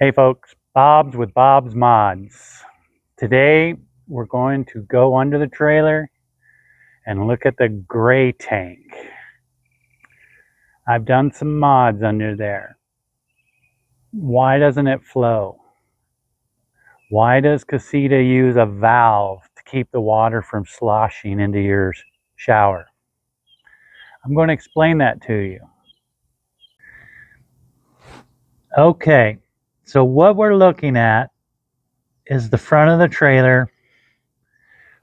Hey folks, Bob's with Bob's Mods. Today we're going to go under the trailer and look at the gray tank. I've done some mods under there. Why doesn't it flow? Why does Casita use a valve to keep the water from sloshing into your shower? I'm going to explain that to you. Okay, so what we're looking at is the front of the trailer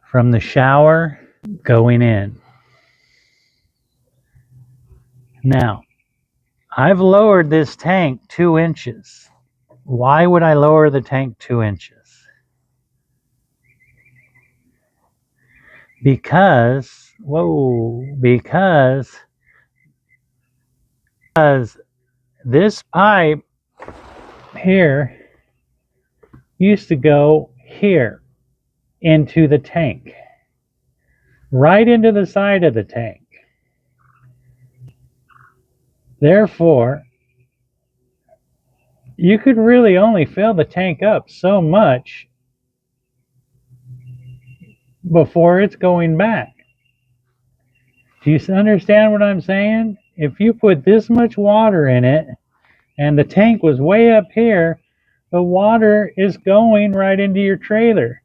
from the shower going in. Now, I've lowered this tank 2 inches. Why would I lower the tank 2 inches? Because this pipe here used to go here into the tank, right into the side of the tank. Therefore, you could really only fill the tank up so much before it's going back. Do you understand what I'm saying? If you put this much water in it and the tank was way up here, the water is going right into your trailer.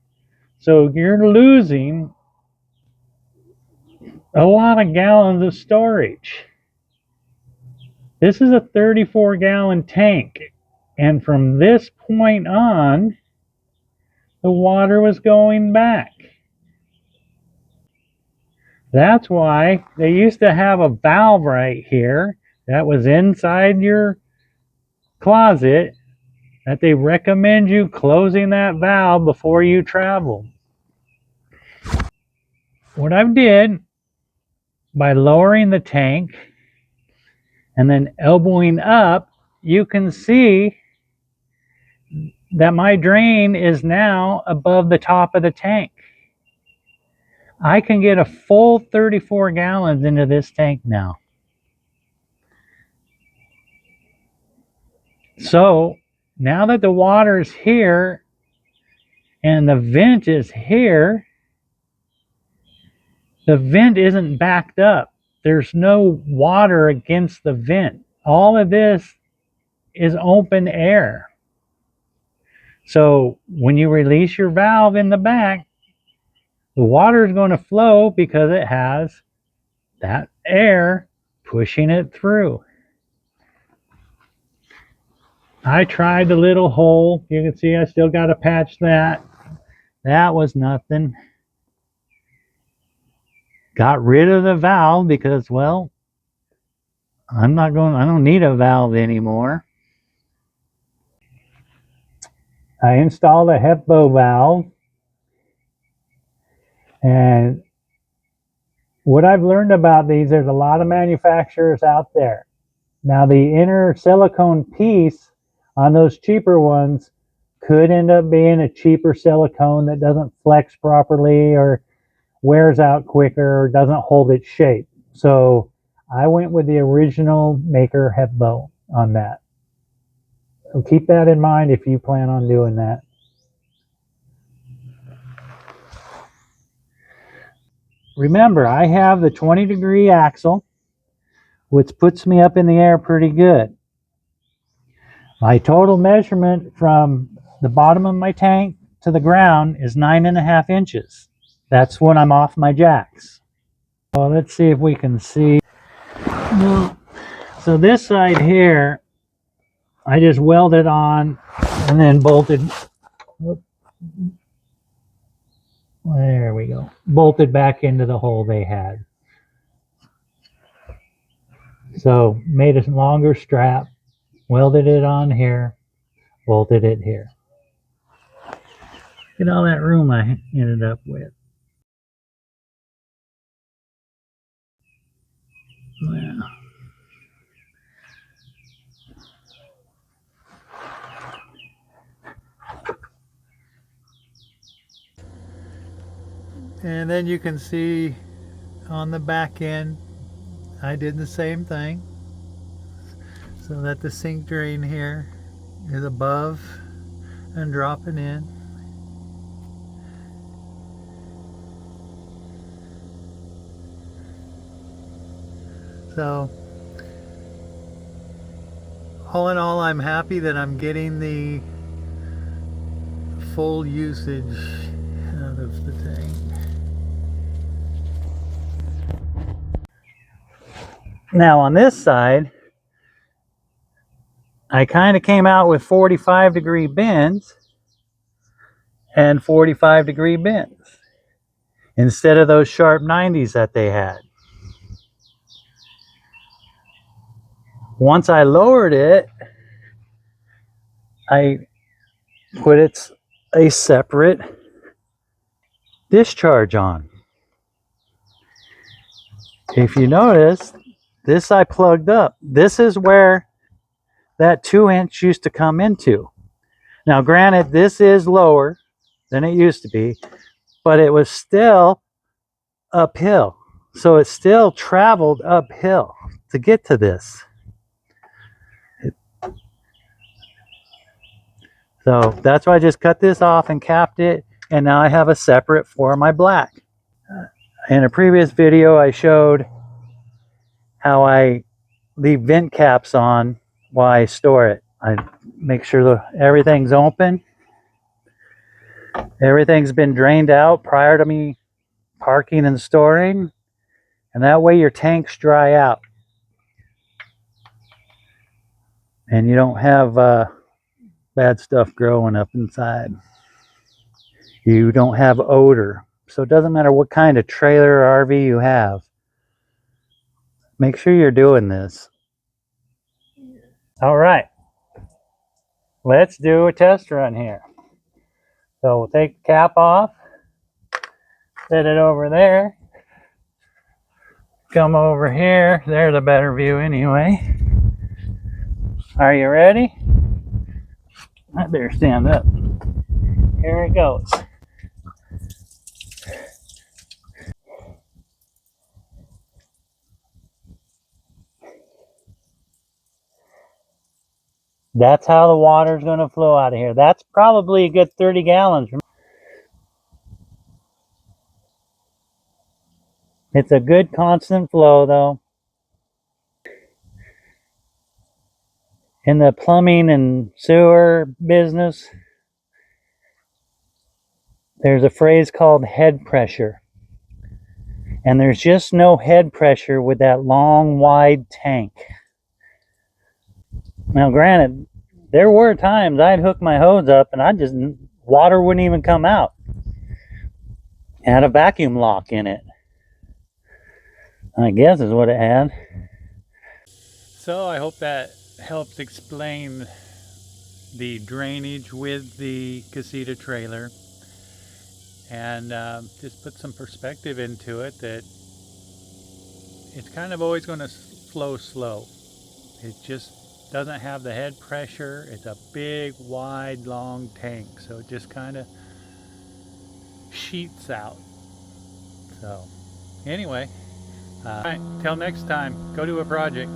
So you're losing a lot of gallons of storage. This is a 34-gallon tank, and from this point on, the water was going back. That's why they used to have a valve right here that was inside your closet, that they recommend you closing that valve before you travel. What I did, by lowering the tank and then elbowing up, you can see that my drain is now above the top of the tank. I can get a full 34 gallons into this tank now. So now that the water is here and the vent is here, the vent isn't backed up. There's no water against the vent. All of this is open air. So when you release your valve in the back, the water is going to flow because it has that air pushing it through. I tried the little hole. You can see I still got to patch that. That was nothing. Got rid of the valve because, well, I don't need a valve anymore. I installed a Hepvo valve, and what I've learned about these, there's a lot of manufacturers out there. Now the inner silicone piece on those cheaper ones could end up being a cheaper silicone that doesn't flex properly or wears out quicker or doesn't hold its shape. So I went with the original maker Hepvo on that. So keep that in mind if you plan on doing that. Remember, I have the 20-degree axle, which puts me up in the air pretty good. My total measurement from the bottom of my tank to the ground is 9.5 inches. That's when I'm off my jacks. Well, let's see if we can see. So this side here, I just welded on and then bolted. There we go. Bolted back into the hole they had. So made a longer strap, welded it on here, bolted it here. Look at all that room I ended up with. Yeah. And then you can see on the back end, I did the same thing. So that the sink drain here is above and dropping in. So all in all, I'm happy that I'm getting the full usage out of the tank. Now on this side, I kind of came out with 45-degree bends and 45-degree bends instead of those sharp 90s that they had. Once I lowered it, I put a separate discharge on. If you notice, this I plugged up. This is where that 2-inch used to come into. Now granted, this is lower than it used to be, but it was still uphill. So it still traveled uphill to get to this. So that's why I just cut this off and capped it, and now I have a separate for my black. In a previous video, I showed how I leave vent caps on while I store it. I make sure everything's open. Everything's been drained out prior to me parking and storing, and that way your tanks dry out. And you don't have bad stuff growing up inside. You don't have odor. So it doesn't matter what kind of trailer or RV you have. Make sure you're doing this. All right. Let's do a test run here. So we'll take the cap off, set it over there, come over here. There's a better view anyway. Are you ready? I better stand up. Here it goes. That's how the water's going to flow out of here. That's probably a good 30 gallons. It's a good constant flow though. In the plumbing and sewer business, there's a phrase called head pressure. And there's just no head pressure with that long, wide tank. Now granted, there were times I'd hook my hose up and water wouldn't even come out. It had a vacuum lock in it, I guess is what it had. So I hope that helps explain the drainage with the Casita trailer, and just put some perspective into it that it's kind of always going to flow slow. It just doesn't have the head pressure. It's a big, wide, long tank, so it just kind of sheets out. So anyway, all right, till next time, go do a project.